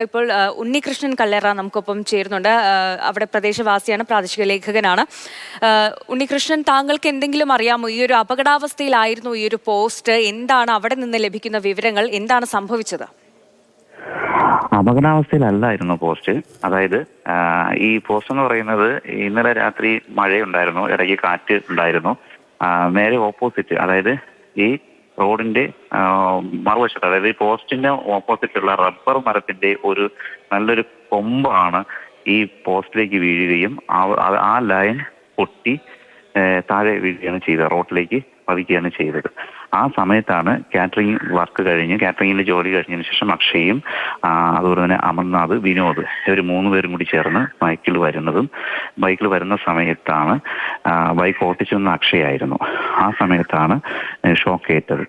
ഇപ്പോൾ ഉണ്ണികൃഷ്ണൻ കല്ലേറ നമുക്കൊപ്പം ചേരുന്നുണ്ട്. അവിടെ പ്രദേശവാസിയാണ്, പ്രാദേശിക ലേഖകനാണ്. ഉണ്ണികൃഷ്ണൻ, താങ്കൾക്ക് എന്തെങ്കിലും അറിയാമോ? ഈ ഒരു അപകടാവസ്ഥയിലായിരുന്നു ഈ ഒരു പോസ്റ്റ്? എന്താണ് അവിടെ നിന്ന് ലഭിക്കുന്ന വിവരങ്ങൾ? എന്താണ് സംഭവിച്ചത്? അപകടാവസ്ഥയിലല്ലായിരുന്നു പോസ്റ്റ്. അതായത് ഈ പോസ്റ്റ് എന്ന് പറയുന്നത് ഇന്നലെ രാത്രി മഴയുണ്ടായിരുന്നു, ഇടയ്ക്ക് കാറ്റ് ഉണ്ടായിരുന്നു. നേരെ ഓപ്പോസിറ്റ്, അതായത് ഈ റോഡിന്റെ മറുവശത്ത്, അതായത് ഈ പോസ്റ്റിന്റെ ഓപ്പോസിറ്റുള്ള റബ്ബർ മരത്തിന്റെ ഒരു നല്ലൊരു കൊമ്പാണ് ഈ പോസ്റ്റിലേക്ക് വീഴുകയും ആ ലൈൻ പൊട്ടി താഴെ വീഴുകയാണ് ചെയ്തത്, റോഡിലേക്ക് പതിക്കുകയാണ് ചെയ്തത്. ആ സമയത്താണ് കാറ്ററിംഗ് വർക്ക് കഴിഞ്ഞ്, കാറ്ററിംഗിന്റെ ജോലി കഴിഞ്ഞതിന് ശേഷം അക്ഷയും അതുപോലെ തന്നെ അമർനാഥ്, വിനോദ്, ഇവർ 3 പേരും കൂടി ചേർന്ന് ബൈക്കിൽ വരുന്ന സമയത്താണ് ബൈക്ക് ഓട്ടിച്ചെന്ന അക്ഷയായിരുന്നു. ആ സമയത്താണ് ഷോക്കേറ്റത്.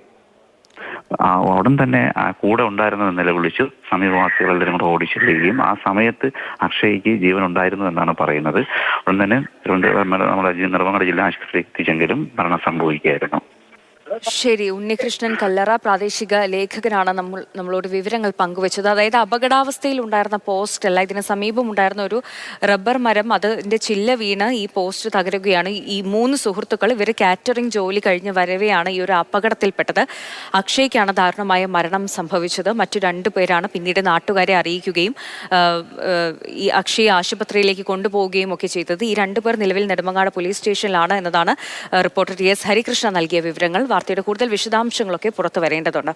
ഉടൻ തന്നെ കൂടെ ഉണ്ടായിരുന്നത് നിലവിളിച്ചു. സമീപവാസികളെല്ലാവരും കൂടെ ഓടിച്ചെല്ലുകയും ആ സമയത്ത് അക്ഷയ്ക്ക് ജീവൻ ഉണ്ടായിരുന്നു എന്നാണ് പറയുന്നത്. ഉടൻ തന്നെ നമ്മുടെ നെടുമങ്ങാട് ജില്ലാ ആശുപത്രിയിൽ എത്തിച്ചെങ്കിലും മരണം സംഭവിക്കുകയായിരുന്നു. ശരി, ഉണ്ണികൃഷ്ണൻ കല്ലറ പ്രാദേശിക ലേഖകനാണ് നമ്മളോട് വിവരങ്ങൾ പങ്കുവച്ചത്. അതായത് അപകടാവസ്ഥയിൽ ഉണ്ടായിരുന്ന പോസ്റ്റ് അല്ല, ഇതിന് സമീപം ഉണ്ടായിരുന്ന ഒരു റബ്ബർ മരം, അതിന്റെ ചില്ല വീണ് ഈ പോസ്റ്റ് തകരുകയാണ്. ഈ 3 സുഹൃത്തുക്കൾ ഇവർ കാറ്ററിംഗ് ജോലി കഴിഞ്ഞ് വരവെയാണ് ഈ ഒരു അപകടത്തിൽപ്പെട്ടത്. അക്ഷയ്ക്കാണ് ദാരുണമായ മരണം സംഭവിച്ചത്. മറ്റു 2 പേരാണ് പിന്നീട് നാട്ടുകാരെ അറിയിക്കുകയും ഈ അക്ഷയെ ആശുപത്രിയിലേക്ക് കൊണ്ടുപോവുകയും ഒക്കെ ചെയ്തത്. ഈ 2 പേർ നിലവിൽ നെടുമങ്ങാട് പോലീസ് സ്റ്റേഷനിലാണ് എന്നതാണ് റിപ്പോർട്ടർ TS ഹരികൃഷ്ണ നൽകിയ വിവരങ്ങൾ. വാർത്തയുടെ കൂടുതൽ വിശദാംശങ്ങളൊക്കെ പുറത്തു വരേണ്ടതുണ്ട്.